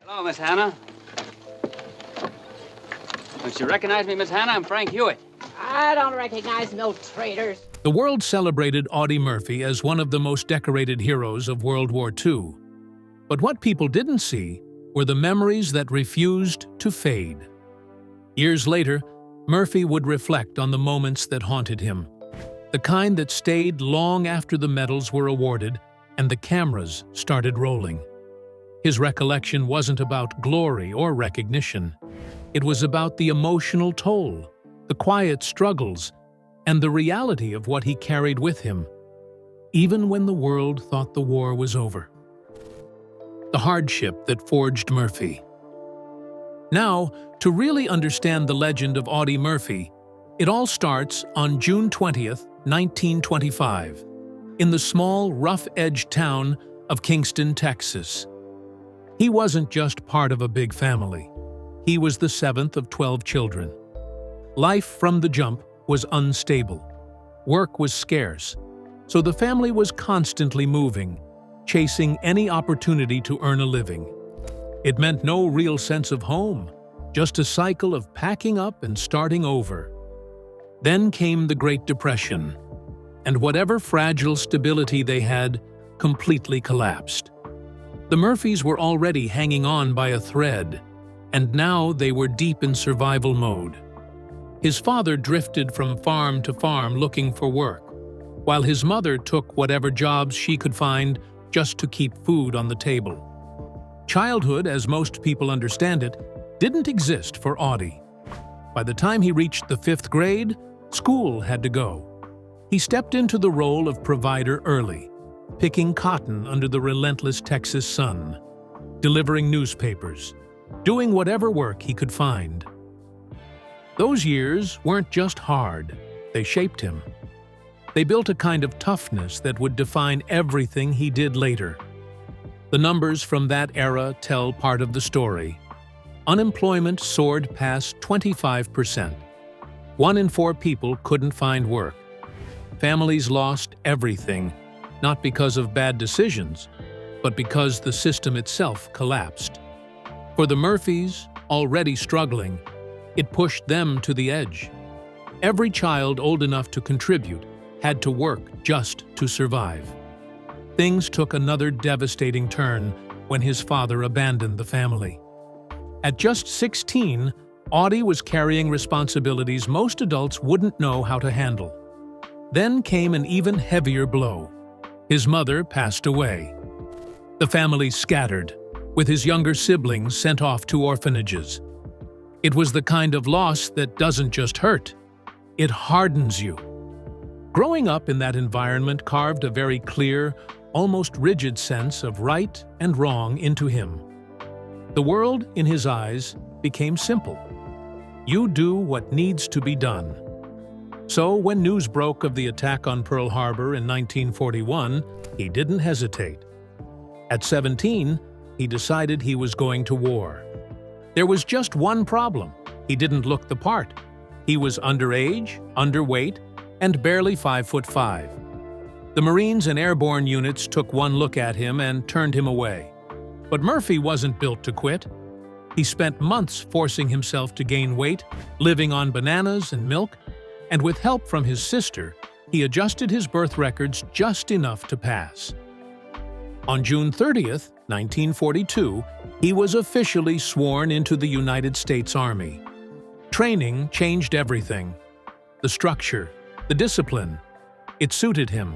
Hello, Miss Hannah. Don't you recognize me, Miss Hannah? I'm Frank Hewitt. I don't recognize no traitors. The world celebrated Audie Murphy as one of the most decorated heroes of World War II. But what people didn't see were the memories that refused to fade. Years later, Murphy would reflect on the moments that haunted him, the kind that stayed long after the medals were awarded and the cameras started rolling. His recollection wasn't about glory or recognition. It was about the emotional toll, the quiet struggles, and the reality of what he carried with him, even when the world thought the war was over. The hardship that forged Murphy. Now, to really understand the legend of Audie Murphy, it all starts on June 20th, 1925, in the small, rough-edged town of Kingston, Texas. He wasn't just part of a big family. He was the seventh of 12 children. Life from the jump was unstable. Work was scarce, so the family was constantly moving, chasing any opportunity to earn a living. It meant no real sense of home, just a cycle of packing up and starting over. Then came the Great Depression, and whatever fragile stability they had completely collapsed. The Murphys were already hanging on by a thread, and now they were deep in survival mode. His father drifted from farm to farm looking for work, while his mother took whatever jobs she could find just to keep food on the table. Childhood, as most people understand it, didn't exist for Audie. By the time he reached the 5th grade, school had to go. He stepped into the role of provider early, picking cotton under the relentless Texas sun, delivering newspapers, doing whatever work he could find. Those years weren't just hard, they shaped him. They built a kind of toughness that would define everything he did later. The numbers from that era tell part of the story. Unemployment soared past 25%. 1 in 4 people couldn't find work. Families lost everything, not because of bad decisions, but because the system itself collapsed. For the Murphys, already struggling, it pushed them to the edge. Every child old enough to contribute had to work just to survive. Things took another devastating turn when his father abandoned the family. At just 16, Audie was carrying responsibilities most adults wouldn't know how to handle. Then came an even heavier blow. His mother passed away. The family scattered, with his younger siblings sent off to orphanages. It was the kind of loss that doesn't just hurt, it hardens you. Growing up in that environment carved a very clear, almost rigid sense of right and wrong into him. The world, in his eyes, became simple. You do what needs to be done. So when news broke of the attack on Pearl Harbor in 1941, he didn't hesitate. At 17, he decided he was going to war. There was just one problem. He didn't look the part. He was underage, underweight, and barely 5'5". The Marines and airborne units took one look at him and turned him away. But Murphy wasn't built to quit. He spent months forcing himself to gain weight, living on bananas and milk, and with help from his sister, he adjusted his birth records just enough to pass. On June 30th, 1942, he was officially sworn into the United States Army. Training changed everything. The structure, the discipline. It suited him.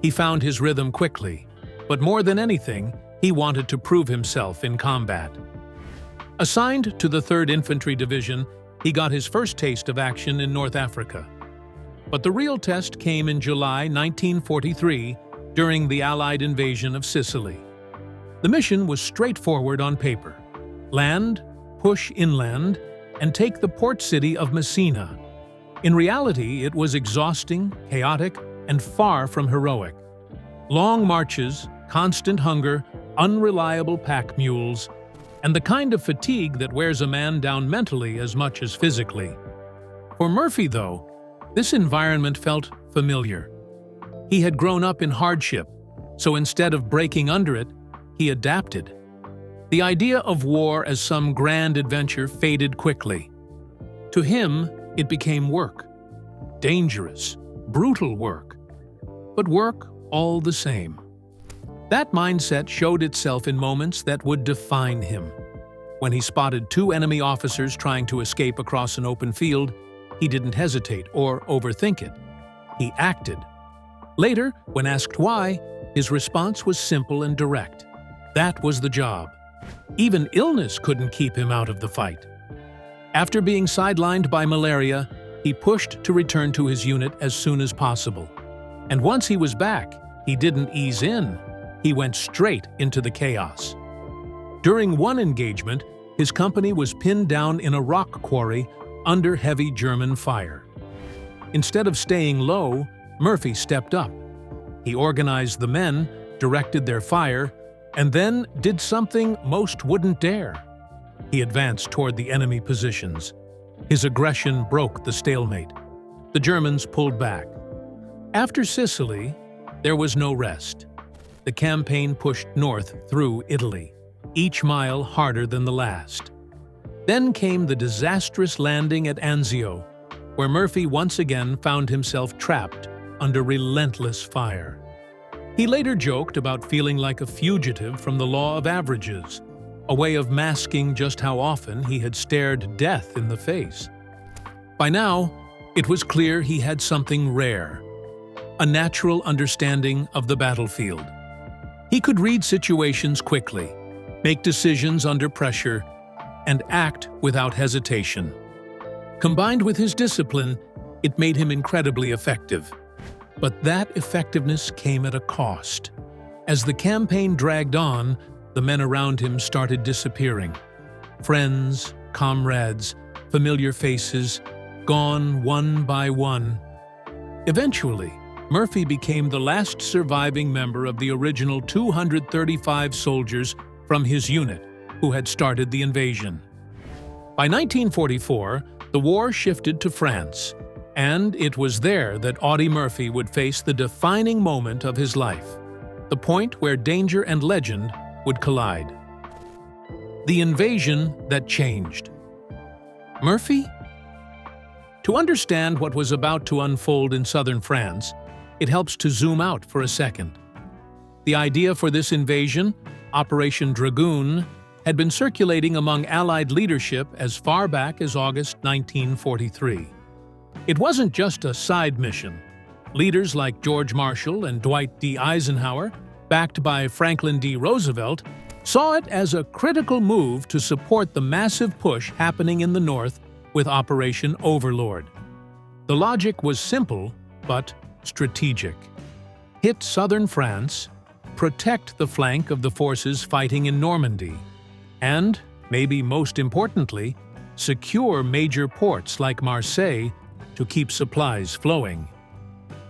He found his rhythm quickly, but more than anything, he wanted to prove himself in combat. Assigned to the 3rd Infantry Division, he got his first taste of action in North Africa. But the real test came in July 1943 during the Allied invasion of Sicily. The mission was straightforward on paper. Land, push inland, and take the port city of Messina. In reality, it was exhausting, chaotic, and far from heroic. Long marches, constant hunger, unreliable pack mules, and the kind of fatigue that wears a man down mentally as much as physically. For Murphy, though, this environment felt familiar. He had grown up in hardship, so instead of breaking under it, he adapted. The idea of war as some grand adventure faded quickly. To him, it became work. Dangerous, brutal work. But work all the same. That mindset showed itself in moments that would define him. When he spotted two enemy officers trying to escape across an open field, he didn't hesitate or overthink it. He acted. Later, when asked why, his response was simple and direct. That was the job. Even illness couldn't keep him out of the fight. After being sidelined by malaria, he pushed to return to his unit as soon as possible. And once he was back, he didn't ease in. He went straight into the chaos. During one engagement, his company was pinned down in a rock quarry under heavy German fire. Instead of staying low, Murphy stepped up. He organized the men, directed their fire, and then did something most wouldn't dare. He advanced toward the enemy positions. His aggression broke the stalemate. The Germans pulled back. After Sicily, there was no rest. The campaign pushed north through Italy, each mile harder than the last. Then came the disastrous landing at Anzio, where Murphy once again found himself trapped under relentless fire. He later joked about feeling like a fugitive from the law of averages, a way of masking just how often he had stared death in the face. By now, it was clear he had something rare, a natural understanding of the battlefield. He could read situations quickly, make decisions under pressure, and act without hesitation. Combined with his discipline, it made him incredibly effective. But that effectiveness came at a cost. As the campaign dragged on, the men around him started disappearing. Friends, comrades, familiar faces, gone one by one. Eventually, Murphy became the last surviving member of the original 235 soldiers from his unit who had started the invasion. By 1944, the war shifted to France, and it was there that Audie Murphy would face the defining moment of his life, the point where danger and legend would collide. The invasion that changed. Murphy? To understand what was about to unfold in southern France, it helps to zoom out for a second. The idea for this invasion, Operation Dragoon, had been circulating among Allied leadership as far back as August 1943. It wasn't just a side mission. Leaders like George Marshall and Dwight D. Eisenhower, backed by Franklin D. Roosevelt, saw it as a critical move to support the massive push happening in the North with Operation Overlord. The logic was simple, but strategic. Hit southern France, protect the flank of the forces fighting in Normandy, and, maybe most importantly, secure major ports like Marseille to keep supplies flowing.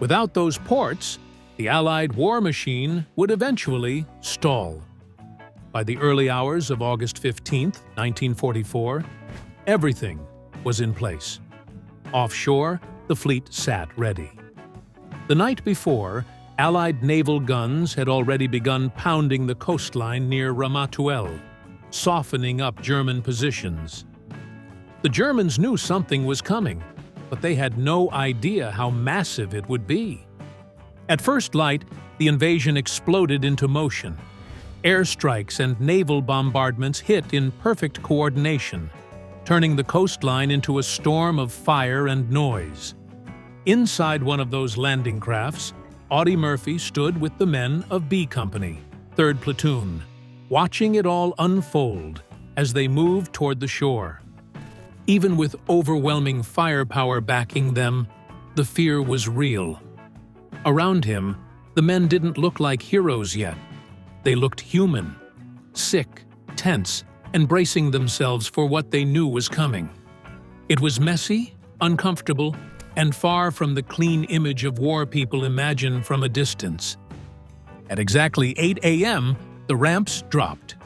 Without those ports, the Allied war machine would eventually stall. By the early hours of August 15, 1944, everything was in place. Offshore, the fleet sat ready. The night before, Allied naval guns had already begun pounding the coastline near Ramatuelle, softening up German positions. The Germans knew something was coming, but they had no idea how massive it would be. At first light, the invasion exploded into motion. Airstrikes and naval bombardments hit in perfect coordination, turning the coastline into a storm of fire and noise. Inside one of those landing crafts, Audie Murphy stood with the men of B Company, 3rd Platoon, watching it all unfold as they moved toward the shore. Even with overwhelming firepower backing them, the fear was real. Around him, the men didn't look like heroes yet. They looked human, sick, tense, and bracing themselves for what they knew was coming. It was messy, uncomfortable, and far from the clean image of war people imagine from a distance. At exactly 8 a.m., the ramps dropped.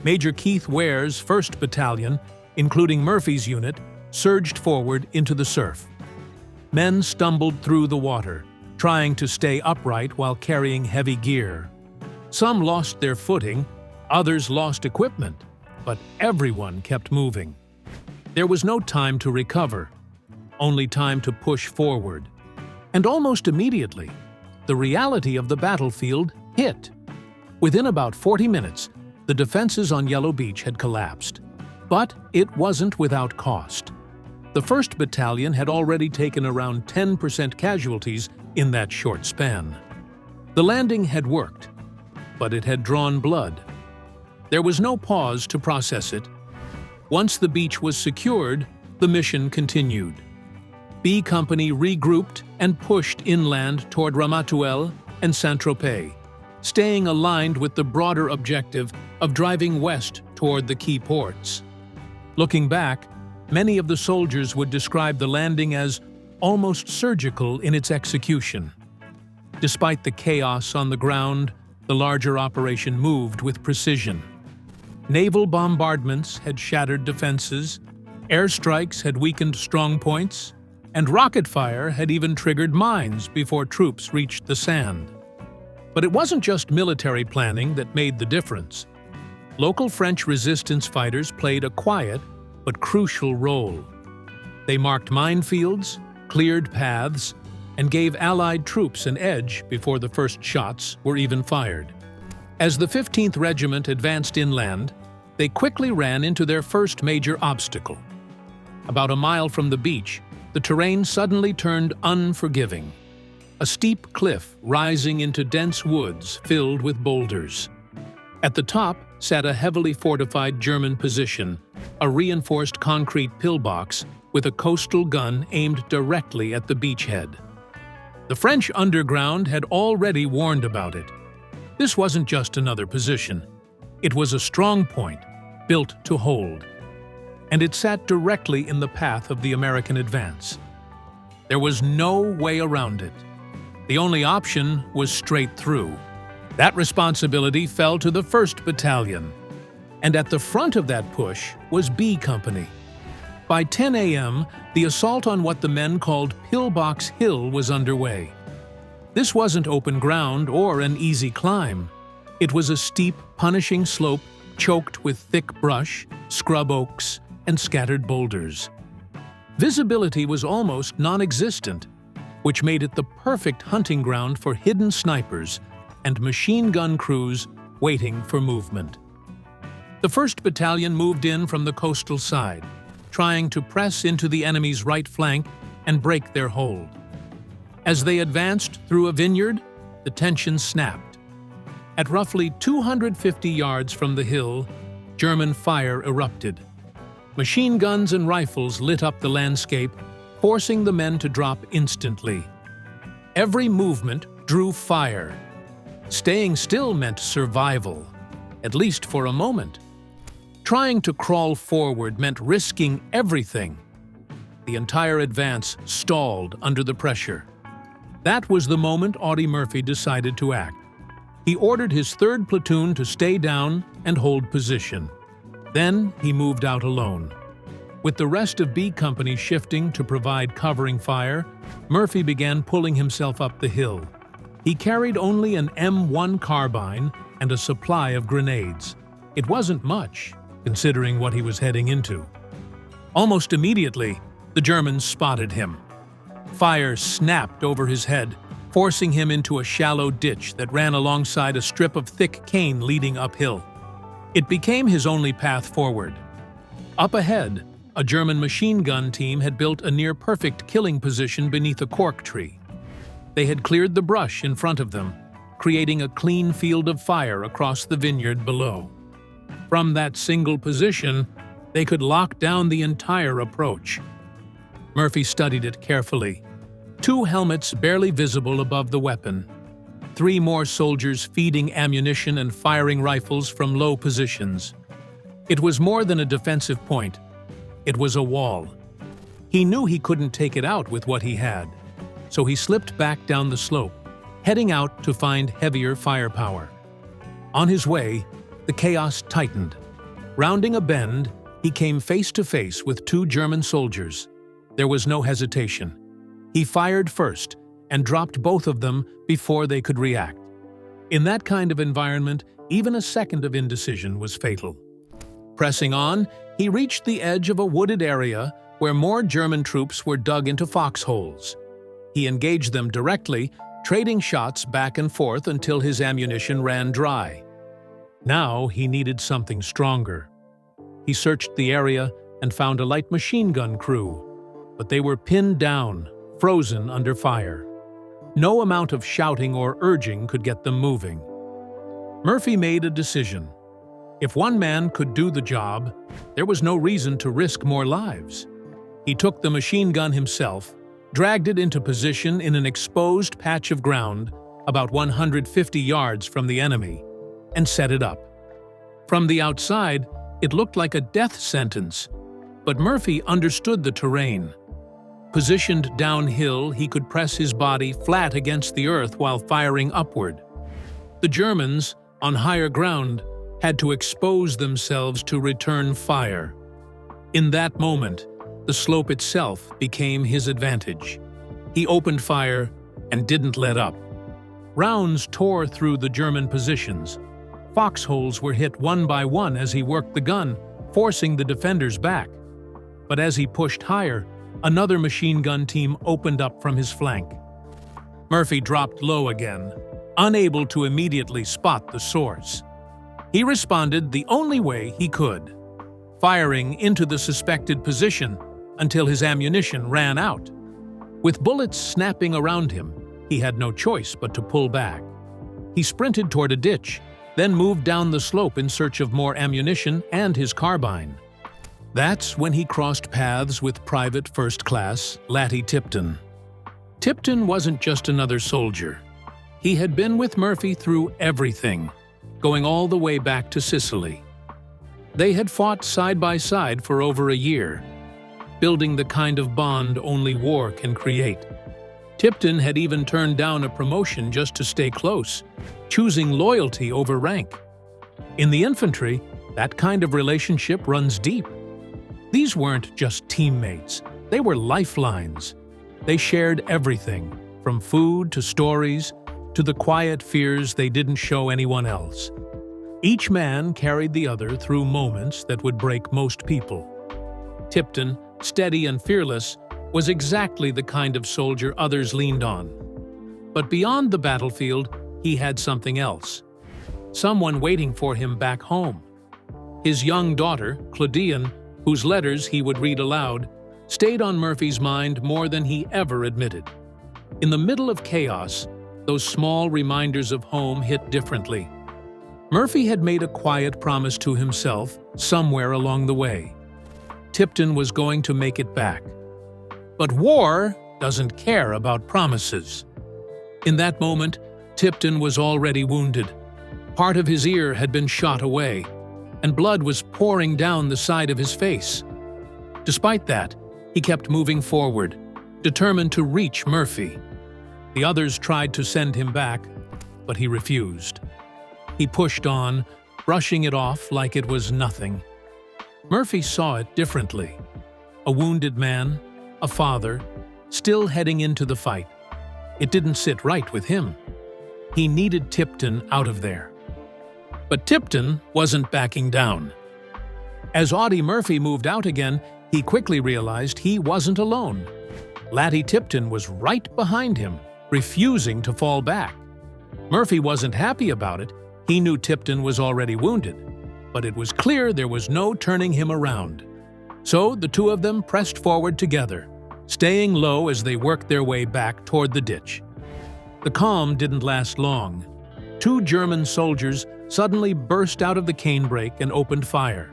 Major Keith Ware's 1st Battalion, including Murphy's unit, surged forward into the surf. Men stumbled through the water, trying to stay upright while carrying heavy gear. Some lost their footing, Others lost equipment, but everyone kept moving. There was no time to recover, only time to push forward. And almost immediately, the reality of the battlefield hit. Within about 40 minutes, the defenses on Yellow Beach had collapsed. But it wasn't without cost. The 1st Battalion had already taken around 10% casualties in that short span. The landing had worked, but it had drawn blood. There was no pause to process it. Once the beach was secured, the mission continued. B Company regrouped and pushed inland toward Ramatuelle and Saint-Tropez, staying aligned with the broader objective of driving west toward the key ports. Looking back, many of the soldiers would describe the landing as almost surgical in its execution. Despite the chaos on the ground, the larger operation moved with precision. Naval bombardments had shattered defenses, airstrikes had weakened strong points, and rocket fire had even triggered mines before troops reached the sand. But it wasn't just military planning that made the difference. Local French resistance fighters played a quiet but crucial role. They marked minefields, cleared paths, and gave Allied troops an edge before the first shots were even fired. As the 15th Regiment advanced inland, they quickly ran into their first major obstacle. About a mile from the beach, the terrain suddenly turned unforgiving. A steep cliff rising into dense woods filled with boulders. At the top sat a heavily fortified German position, a reinforced concrete pillbox with a coastal gun aimed directly at the beachhead. The French underground had already warned about it. This wasn't just another position. It was a strong point, built to hold. And it sat directly in the path of the American advance. There was no way around it. The only option was straight through. That responsibility fell to the 1st Battalion. And at the front of that push was B Company. By 10 a.m., the assault on what the men called Pillbox Hill was underway. This wasn't open ground or an easy climb. It was a steep, punishing slope choked with thick brush, scrub oaks, and scattered boulders. Visibility was almost non-existent, which made it the perfect hunting ground for hidden snipers and machine gun crews waiting for movement. The 1st Battalion moved in from the coastal side, trying to press into the enemy's right flank and break their hold. As they advanced through a vineyard, the tension snapped. At roughly 250 yards from the hill, German fire erupted. Machine guns and rifles lit up the landscape, forcing the men to drop instantly. Every movement drew fire. Staying still meant survival, at least for a moment. Trying to crawl forward meant risking everything. The entire advance stalled under the pressure. That was the moment Audie Murphy decided to act. He ordered his 3rd platoon to stay down and hold position. Then he moved out alone. With the rest of B Company shifting to provide covering fire, Murphy began pulling himself up the hill. He carried only an M1 carbine and a supply of grenades. It wasn't much, considering what he was heading into. Almost immediately, the Germans spotted him. Fire snapped over his head, forcing him into a shallow ditch that ran alongside a strip of thick cane leading uphill. It became his only path forward. Up ahead, a German machine gun team had built a near-perfect killing position beneath a cork tree. They had cleared the brush in front of them, creating a clean field of fire across the vineyard below. From that single position, they could lock down the entire approach. Murphy studied it carefully. 2 helmets barely visible above the weapon. 3 more soldiers feeding ammunition and firing rifles from low positions. It was more than a defensive point. It was a wall. He knew he couldn't take it out with what he had, so he slipped back down the slope, heading out to find heavier firepower. On his way, the chaos tightened. Rounding a bend, he came face to face with 2 German soldiers. There was no hesitation. He fired first and dropped both of them before they could react. In that kind of environment, Even a second of indecision was fatal. Pressing on, he reached the edge of a wooded area where more German troops were dug into foxholes. He engaged them directly, trading shots back and forth until his ammunition ran dry. Now he needed something stronger. He searched the area and found a light machine gun crew, but they were pinned down, frozen under fire. No amount of shouting or urging could get them moving. Murphy made a decision. If one man could do the job, there was no reason to risk more lives. He took the machine gun himself, dragged it into position in an exposed patch of ground about 150 yards from the enemy, and set it up. From the outside, it looked like a death sentence, but Murphy understood the terrain. Positioned downhill, he could press his body flat against the earth while firing upward. The Germans, on higher ground, had to expose themselves to return fire. In that moment, the slope itself became his advantage. He opened fire and didn't let up. Rounds tore through the German positions. Foxholes were hit one by one as he worked the gun, forcing the defenders back. But as he pushed higher, another machine gun team opened up from his flank. Murphy dropped low again, unable to immediately spot the source. He responded the only way he could, firing into the suspected position until his ammunition ran out. With bullets snapping around him, he had no choice but to pull back. He sprinted toward a ditch, then moved down the slope in search of more ammunition and his carbine. That's when he crossed paths with Private First Class Laddie Tipton. Tipton wasn't just another soldier. He had been with Murphy through everything, going all the way back to Sicily. They had fought side by side for over a year, building the kind of bond only war can create. Tipton had even turned down a promotion just to stay close, choosing loyalty over rank. In the infantry, that kind of relationship runs deep. These weren't just teammates, they were lifelines. They shared everything, from food to stories, to the quiet fears they didn't show anyone else. Each man carried the other through moments that would break most people. Tipton, steady and fearless, was exactly the kind of soldier others leaned on. But beyond the battlefield, he had something else. Someone waiting for him back home. His young daughter, Claudian, whose letters he would read aloud, stayed on Murphy's mind more than he ever admitted. In the middle of chaos, those small reminders of home hit differently. Murphy had made a quiet promise to himself somewhere along the way. Tipton was going to make it back. But war doesn't care about promises. In that moment, Tipton was already wounded. Part of his ear had been shot away, and blood was pouring down the side of his face. Despite that, he kept moving forward, determined to reach Murphy. The others tried to send him back, but he refused. He pushed on, brushing it off like it was nothing. Murphy saw it differently. A wounded man, a father, still heading into the fight. It didn't sit right with him. He needed Tipton out of there. But Tipton wasn't backing down. As Audie Murphy moved out again, he quickly realized he wasn't alone. Laddie Tipton was right behind him, refusing to fall back. Murphy wasn't happy about it. He knew Tipton was already wounded, but it was clear there was no turning him around. So the two of them pressed forward together, staying low as they worked their way back toward the ditch. The calm didn't last long. Two German soldiers suddenly burst out of the canebrake and opened fire.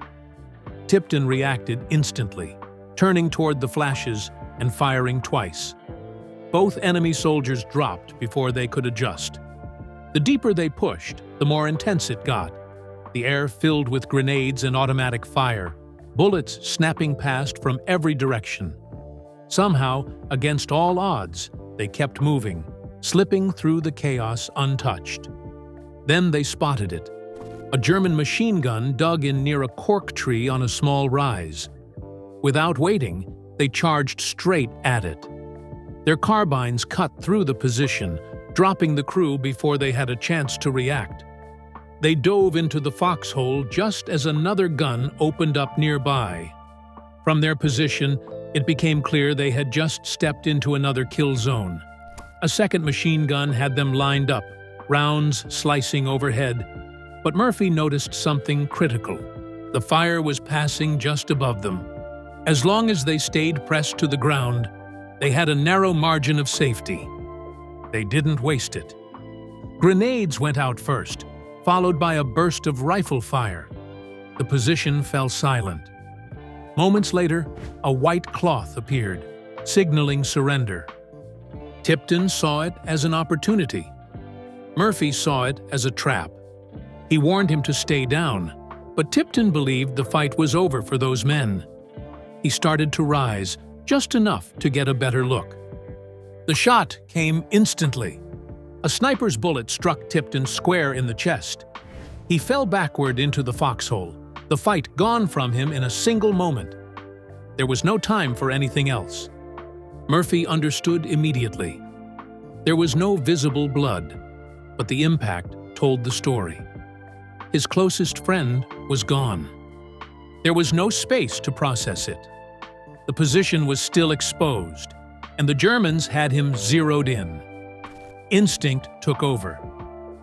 Tipton reacted instantly, turning toward the flashes and firing twice. Both enemy soldiers dropped before they could adjust. The deeper they pushed, the more intense it got. The air filled with grenades and automatic fire, bullets snapping past from every direction. Somehow, against all odds, they kept moving, slipping through the chaos untouched. Then they spotted it. A German machine gun dug in near a cork tree on a small rise. Without waiting, they charged straight at it. Their carbines cut through the position, dropping the crew before they had a chance to react. They dove into the foxhole just as another gun opened up nearby. From their position, it became clear they had just stepped into another kill zone. A second machine gun had them lined up, rounds slicing overhead. But Murphy noticed something critical. The fire was passing just above them. As long as they stayed pressed to the ground, they had a narrow margin of safety. They didn't waste it. Grenades went out first, followed by a burst of rifle fire. The position fell silent. Moments later, a white cloth appeared, signaling surrender. Tipton saw it as an opportunity. Murphy saw it as a trap. He warned him to stay down, but Tipton believed the fight was over for those men. He started to rise, just enough to get a better look. The shot came instantly. A sniper's bullet struck Tipton square in the chest. He fell backward into the foxhole, the fight gone from him in a single moment. There was no time for anything else. Murphy understood immediately. There was no visible blood, but the impact told the story. His closest friend was gone. There was no space to process it. The position was still exposed, and the Germans had him zeroed in. Instinct took over.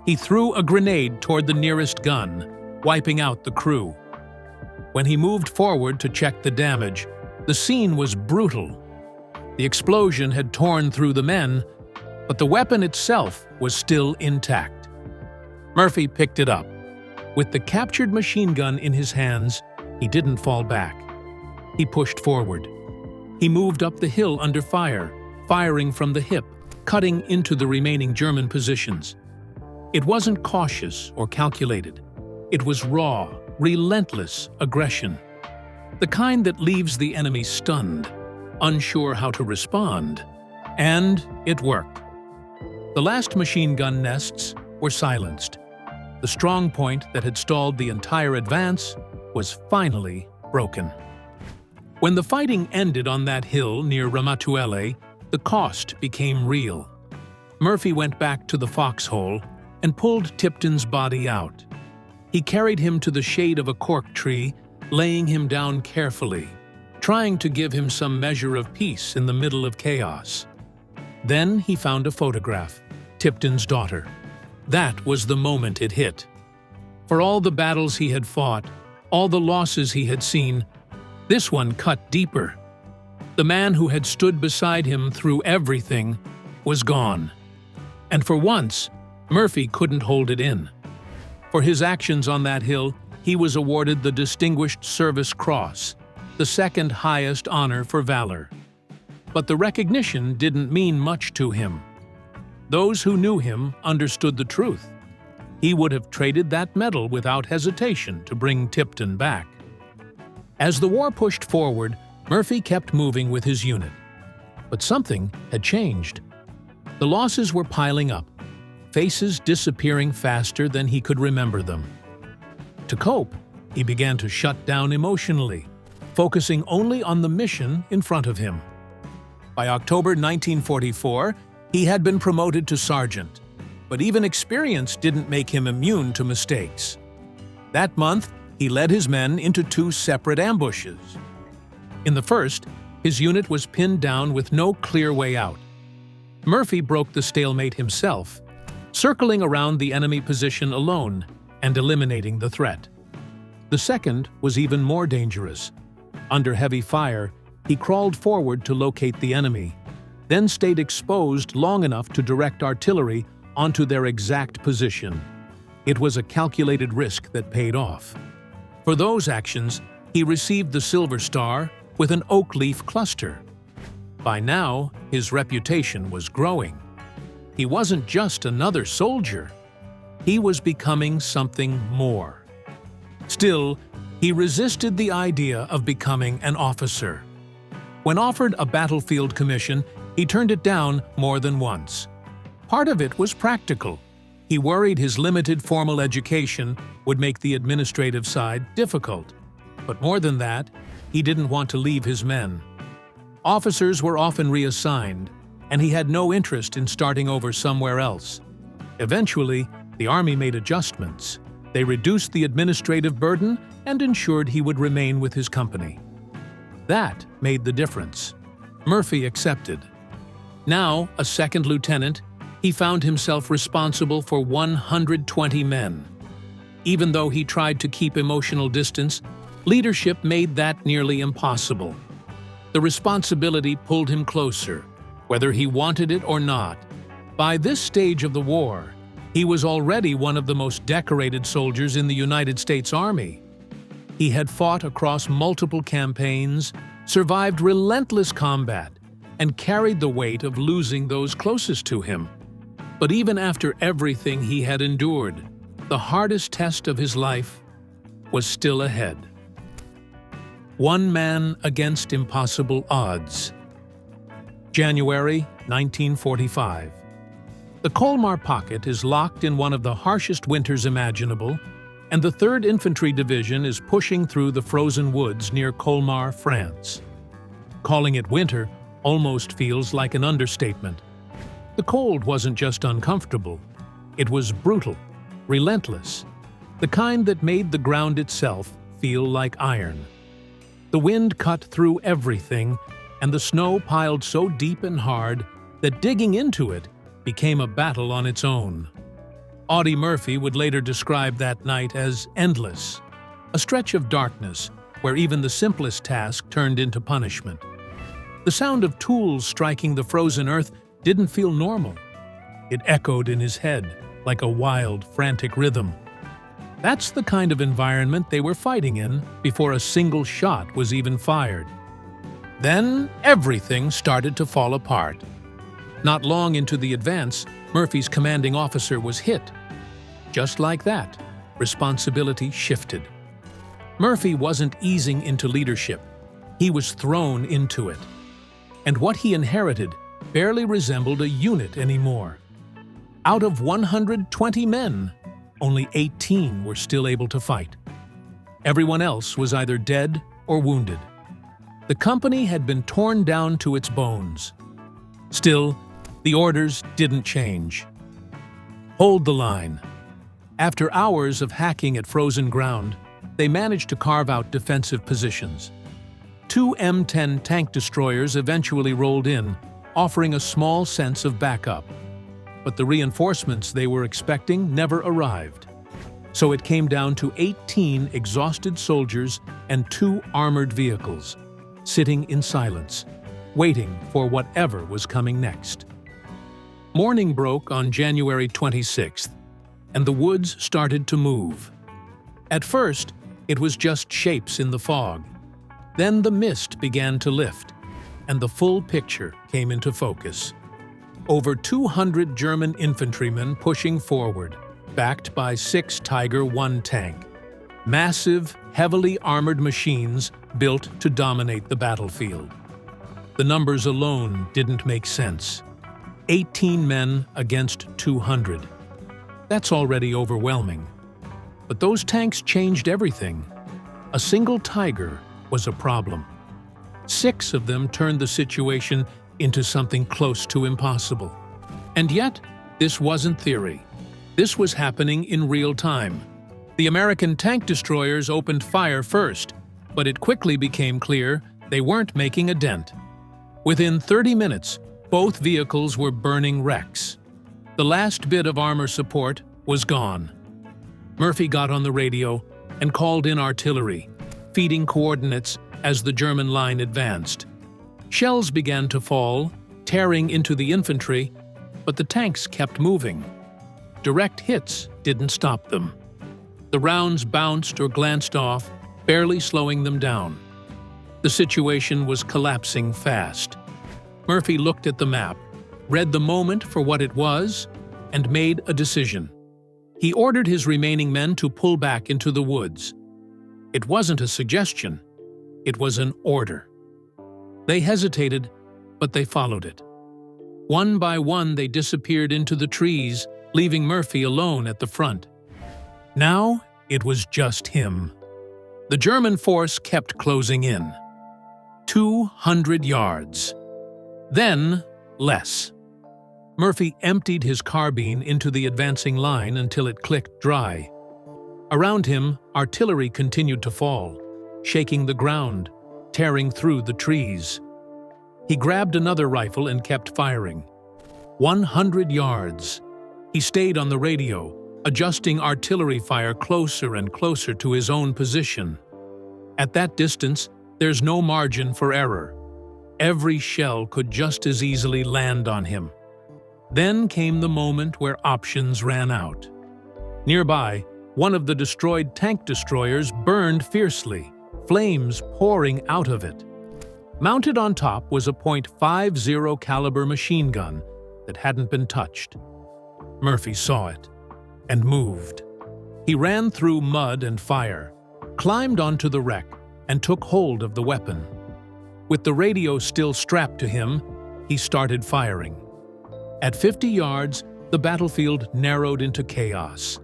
He threw a grenade toward the nearest gun, wiping out the crew. When he moved forward to check the damage, the scene was brutal. The explosion had torn through the men, but the weapon itself was still intact. Murphy picked it up. With the captured machine gun in his hands, he didn't fall back. He pushed forward. He moved up the hill under fire, firing from the hip, cutting into the remaining German positions. It wasn't cautious or calculated. It was raw, relentless aggression. The kind that leaves the enemy stunned, unsure how to respond. And it worked. The last machine gun nests were silenced. The strong point that had stalled the entire advance was finally broken. When the fighting ended on that hill near Ramatuelle, the cost became real. Murphy went back to the foxhole and pulled Tipton's body out. He carried him to the shade of a cork tree, laying him down carefully, trying to give him some measure of peace in the middle of chaos. Then he found a photograph, Tipton's daughter. That was the moment it hit. For all the battles he had fought, all the losses he had seen, this one cut deeper. The man who had stood beside him through everything was gone. And for once, Murphy couldn't hold it in. For his actions on that hill, he was awarded the Distinguished Service Cross, the second highest honor for valor. But the recognition didn't mean much to him. Those who knew him understood the truth. He would have traded that medal without hesitation to bring Tipton back. As the war pushed forward, Murphy kept moving with his unit. But something had changed. The losses were piling up, faces disappearing faster than he could remember them. To cope, he began to shut down emotionally, focusing only on the mission in front of him. By October 1944, he had been promoted to sergeant, but even experience didn't make him immune to mistakes. That month, he led his men into 2 separate ambushes. In the first, his unit was pinned down with no clear way out. Murphy broke the stalemate himself, circling around the enemy position alone and eliminating the threat. The second was even more dangerous. Under heavy fire, he crawled forward to locate the enemy, then stayed exposed long enough to direct artillery onto their exact position. It was a calculated risk that paid off. For those actions, he received the Silver Star with an oak leaf cluster. By now, his reputation was growing. He wasn't just another soldier. He was becoming something more. Still, he resisted the idea of becoming an officer. When offered a battlefield commission, he turned it down more than once. Part of it was practical. He worried his limited formal education would make the administrative side difficult. But more than that, he didn't want to leave his men. Officers were often reassigned, and he had no interest in starting over somewhere else. Eventually, the Army made adjustments. They reduced the administrative burden and ensured he would remain with his company. That made the difference. Murphy accepted. Now, a second lieutenant, he found himself responsible for 120 men. Even though he tried to keep emotional distance, leadership made that nearly impossible. The responsibility pulled him closer, whether he wanted it or not. By this stage of the war, he was already one of the most decorated soldiers in the United States Army. He had fought across multiple campaigns, survived relentless combat, and carried the weight of losing those closest to him. But even after everything he had endured, the hardest test of his life was still ahead. One man against impossible odds. January 1945. The Colmar Pocket is locked in one of the harshest winters imaginable, and the 3rd Infantry Division is pushing through the frozen woods near Colmar, France. Calling it winter almost feels like an understatement. The cold wasn't just uncomfortable, it was brutal, relentless, the kind that made the ground itself feel like iron. The wind cut through everything, and the snow piled so deep and hard that digging into it became a battle on its own. Audie Murphy would later describe that night as endless, a stretch of darkness where even the simplest task turned into punishment. The sound of tools striking the frozen earth didn't feel normal. It echoed in his head like a wild, frantic rhythm. That's the kind of environment they were fighting in before a single shot was even fired. Then everything started to fall apart. Not long into the advance, Murphy's commanding officer was hit. Just like that, responsibility shifted. Murphy wasn't easing into leadership. He was thrown into it. And what he inherited barely resembled a unit anymore. Out of 120 men, only 18 were still able to fight. Everyone else was either dead or wounded. The company had been torn down to its bones. Still, the orders didn't change. Hold the line. After hours of hacking at frozen ground, they managed to carve out defensive positions. 2 M10 tank destroyers eventually rolled in, offering a small sense of backup. But the reinforcements they were expecting never arrived. So it came down to 18 exhausted soldiers and 2 armored vehicles, sitting in silence, waiting for whatever was coming next. Morning broke on January 26th, and the woods started to move. At first, it was just shapes in the fog. Then the mist began to lift, and the full picture came into focus. Over 200 German infantrymen pushing forward, backed by 6 Tiger I tank. Massive, heavily armored machines built to dominate the battlefield. The numbers alone didn't make sense. 18 men against 200. That's already overwhelming. But those tanks changed everything. A single Tiger was a problem. 6 of them turned the situation into something close to impossible. And yet, this wasn't theory. This was happening in real time. The American tank destroyers opened fire first, but it quickly became clear they weren't making a dent. Within 30 minutes, both vehicles were burning wrecks. The last bit of armor support was gone. Murphy got on the radio and called in artillery, feeding coordinates as the German line advanced. Shells began to fall, tearing into the infantry, but the tanks kept moving. Direct hits didn't stop them. The rounds bounced or glanced off, barely slowing them down. The situation was collapsing fast. Murphy looked at the map, read the moment for what it was, and made a decision. He ordered his remaining men to pull back into the woods. It wasn't a suggestion, it was an order. They hesitated, but they followed it. One by one they disappeared into the trees, leaving Murphy alone at the front. Now it was just him. The German force kept closing in. 200 yards. Then, less. Murphy emptied his carbine into the advancing line until it clicked dry. Around him, artillery continued to fall, shaking the ground, tearing through the trees. He grabbed another rifle and kept firing. 100 yards. He stayed on the radio, adjusting artillery fire closer and closer to his own position. At that distance, there's no margin for error. Every shell could just as easily land on him. Then came the moment where options ran out. Nearby, one of the destroyed tank destroyers burned fiercely, flames pouring out of it. Mounted on top was a .50 caliber machine gun that hadn't been touched. Murphy saw it and moved. He ran through mud and fire, climbed onto the wreck, and took hold of the weapon. With the radio still strapped to him, he started firing. At 50 yards, the battlefield narrowed into chaos.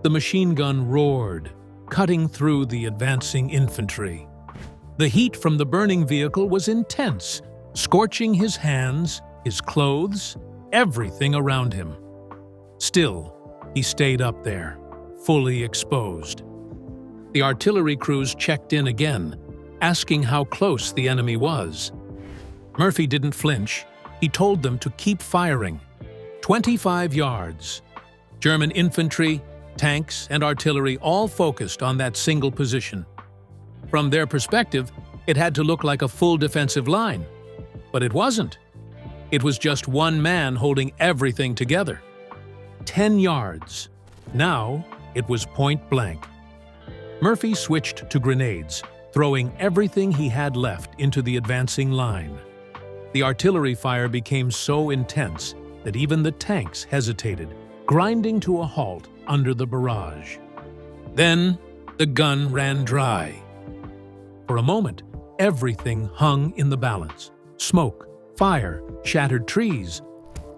The machine gun roared, cutting through the advancing infantry. The heat from the burning vehicle was intense, scorching his hands, his clothes, everything around him. Still, he stayed up there, fully exposed. The artillery crews checked in again, asking how close the enemy was. Murphy didn't flinch. He told them to keep firing. 25 yards. German infantry, tanks, and artillery all focused on that single position. From their perspective, it had to look like a full defensive line. But it wasn't. It was just one man holding everything together. 10 yards. Now, it was point blank. Murphy switched to grenades, throwing everything he had left into the advancing line. The artillery fire became so intense that even the tanks hesitated, grinding to a halt under the barrage. Then, the gun ran dry. For a moment, everything hung in the balance. Smoke, fire, shattered trees.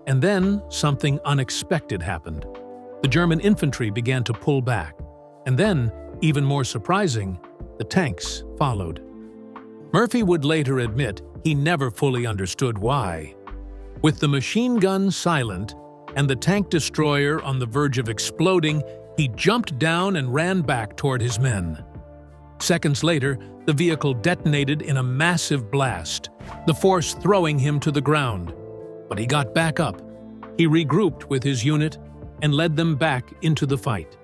And then something unexpected happened. The German infantry began to pull back. And then, even more surprising, the tanks followed. Murphy would later admit he never fully understood why. With the machine gun silent and the tank destroyer on the verge of exploding, he jumped down and ran back toward his men. Seconds later, the vehicle detonated in a massive blast, the force throwing him to the ground. But he got back up. He regrouped with his unit and led them back into the fight.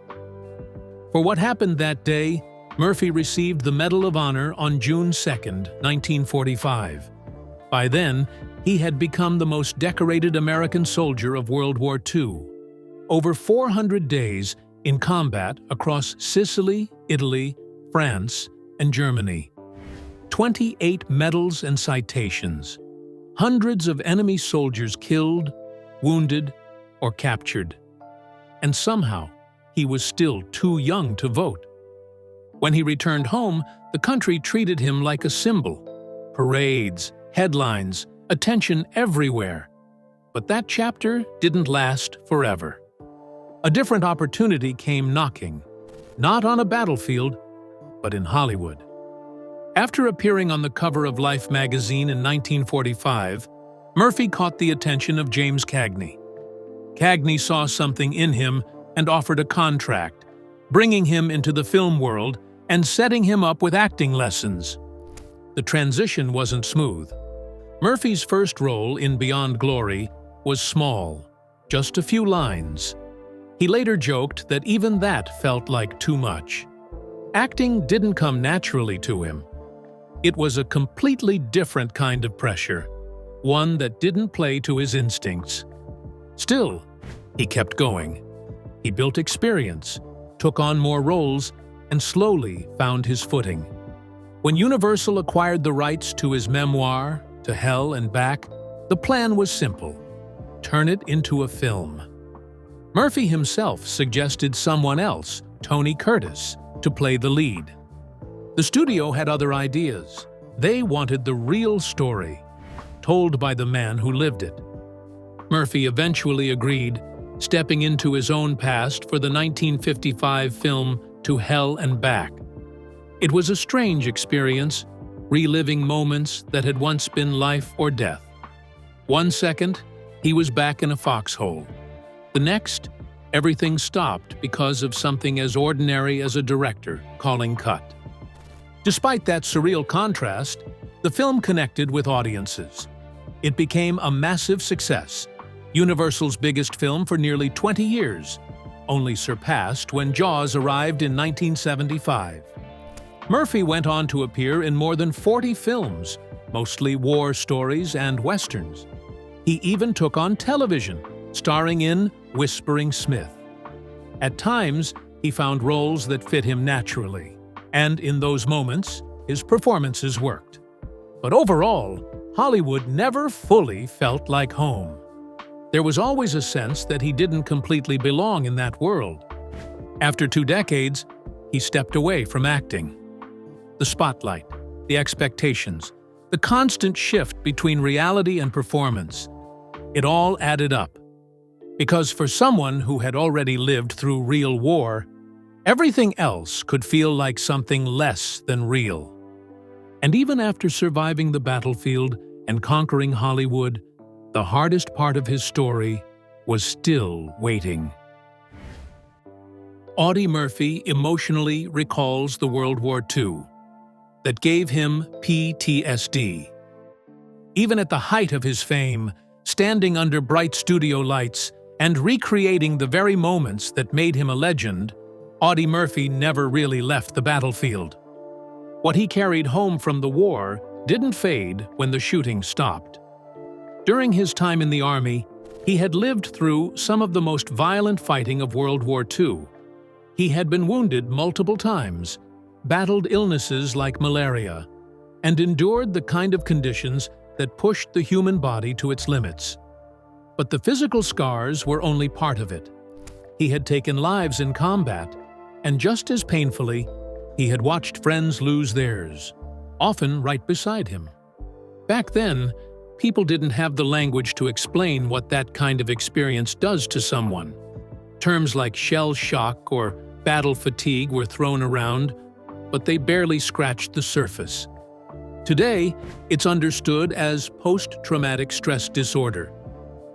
For what happened that day, Murphy received the Medal of Honor on June 2, 1945. By then, he had become the most decorated American soldier of World War II. Over 400 days in combat across Sicily, Italy, France, and Germany. 28 medals and citations. Hundreds of enemy soldiers killed, wounded, or captured. And somehow, he was still too young to vote. When he returned home, the country treated him like a symbol. Parades, headlines, attention everywhere. But that chapter didn't last forever. A different opportunity came knocking, not on a battlefield, but in Hollywood. After appearing on the cover of Life magazine in 1945, Murphy caught the attention of James Cagney. Cagney saw something in him and offered a contract, bringing him into the film world and setting him up with acting lessons. The transition wasn't smooth. Murphy's first role in Beyond Glory was small, just a few lines. He later joked that even that felt like too much. Acting didn't come naturally to him. It was a completely different kind of pressure, one that didn't play to his instincts. Still, he kept going. He built experience, took on more roles, and slowly found his footing. When Universal acquired the rights to his memoir, To Hell and Back, the plan was simple: turn it into a film. Murphy himself suggested someone else, Tony Curtis, to play the lead. The studio had other ideas. They wanted the real story, told by the man who lived it. Murphy eventually agreed, stepping into his own past for the 1955 film To Hell and Back. It was a strange experience, reliving moments that had once been life or death. One second, he was back in a foxhole. The next, everything stopped because of something as ordinary as a director calling cut. Despite that surreal contrast, the film connected with audiences. It became a massive success, Universal's biggest film for nearly 20 years, only surpassed when Jaws arrived in 1975. Murphy went on to appear in more than 40 films, mostly war stories and westerns. He even took on television, starring in Whispering Smith. At times, he found roles that fit him naturally, and in those moments, his performances worked. But overall, Hollywood never fully felt like home. There was always a sense that he didn't completely belong in that world. After 2 decades, he stepped away from acting. The spotlight, the expectations, the constant shift between reality and performance, it all added up. Because for someone who had already lived through real war, everything else could feel like something less than real. And even after surviving the battlefield and conquering Hollywood, the hardest part of his story was still waiting. Audie Murphy emotionally recalls the World War II that gave him PTSD. Even at the height of his fame, standing under bright studio lights and recreating the very moments that made him a legend, Audie Murphy never really left the battlefield. What he carried home from the war didn't fade when the shooting stopped. During his time in the Army, he had lived through some of the most violent fighting of World War II. He had been wounded multiple times, battled illnesses like malaria, and endured the kind of conditions that pushed the human body to its limits. But the physical scars were only part of it. He had taken lives in combat, and just as painfully, he had watched friends lose theirs, often right beside him. Back then, people didn't have the language to explain what that kind of experience does to someone. Terms like shell shock or battle fatigue were thrown around, but they barely scratched the surface. Today, it's understood as post-traumatic stress disorder,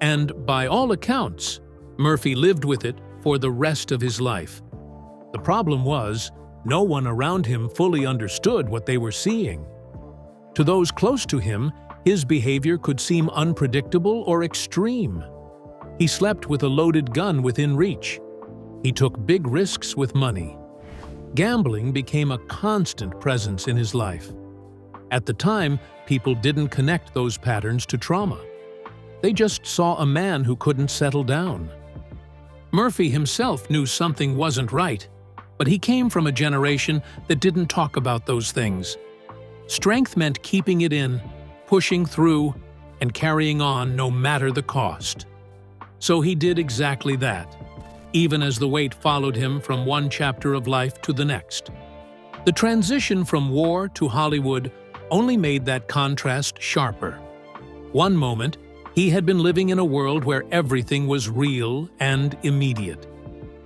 and by all accounts, Murphy lived with it for the rest of his life. The problem was, no one around him fully understood what they were seeing. To those close to him, his behavior could seem unpredictable or extreme. He slept with a loaded gun within reach. He took big risks with money. Gambling became a constant presence in his life. At the time, people didn't connect those patterns to trauma. They just saw a man who couldn't settle down. Murphy himself knew something wasn't right, but he came from a generation that didn't talk about those things. Strength meant keeping it in, pushing through, and carrying on no matter the cost. So he did exactly that, even as the weight followed him from one chapter of life to the next. The transition from war to Hollywood only made that contrast sharper. One moment, he had been living in a world where everything was real and immediate.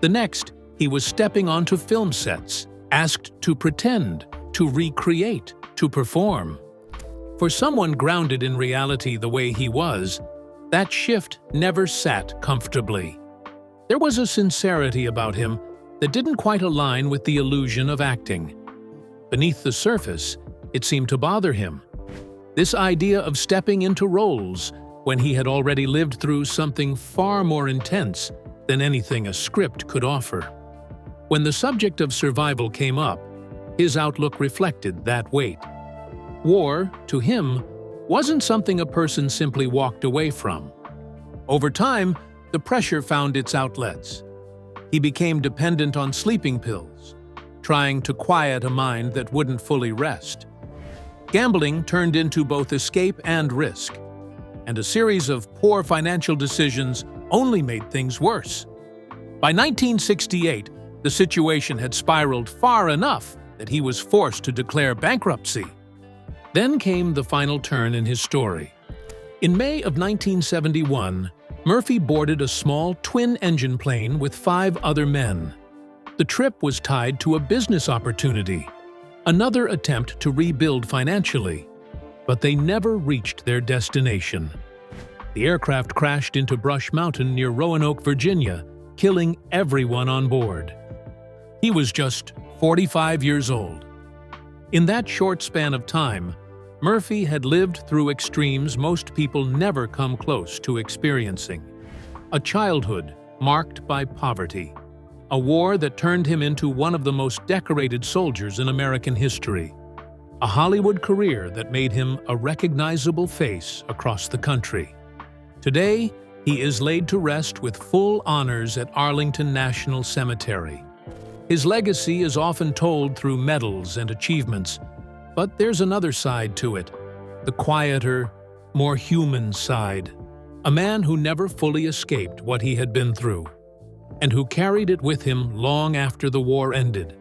The next, he was stepping onto film sets, asked to pretend, to recreate, to perform. For someone grounded in reality the way he was, that shift never sat comfortably. There was a sincerity about him that didn't quite align with the illusion of acting. Beneath the surface, it seemed to bother him. This idea of stepping into roles when he had already lived through something far more intense than anything a script could offer. When the subject of survival came up, his outlook reflected that weight. War, to him, wasn't something a person simply walked away from. Over time, the pressure found its outlets. He became dependent on sleeping pills, trying to quiet a mind that wouldn't fully rest. Gambling turned into both escape and risk, and a series of poor financial decisions only made things worse. By 1968, the situation had spiraled far enough that he was forced to declare bankruptcy. Then came the final turn in his story. In May of 1971, Murphy boarded a small twin-engine plane with 5 other men. The trip was tied to a business opportunity, another attempt to rebuild financially, but they never reached their destination. The aircraft crashed into Brush Mountain near Roanoke, Virginia, killing everyone on board. He was just 45 years old. In that short span of time, Murphy had lived through extremes most people never come close to experiencing. A childhood marked by poverty. A war that turned him into one of the most decorated soldiers in American history. A Hollywood career that made him a recognizable face across the country. Today, he is laid to rest with full honors at Arlington National Cemetery. His legacy is often told through medals and achievements, but there's another side to it, the quieter, more human side. A man who never fully escaped what he had been through, and who carried it with him long after the war ended.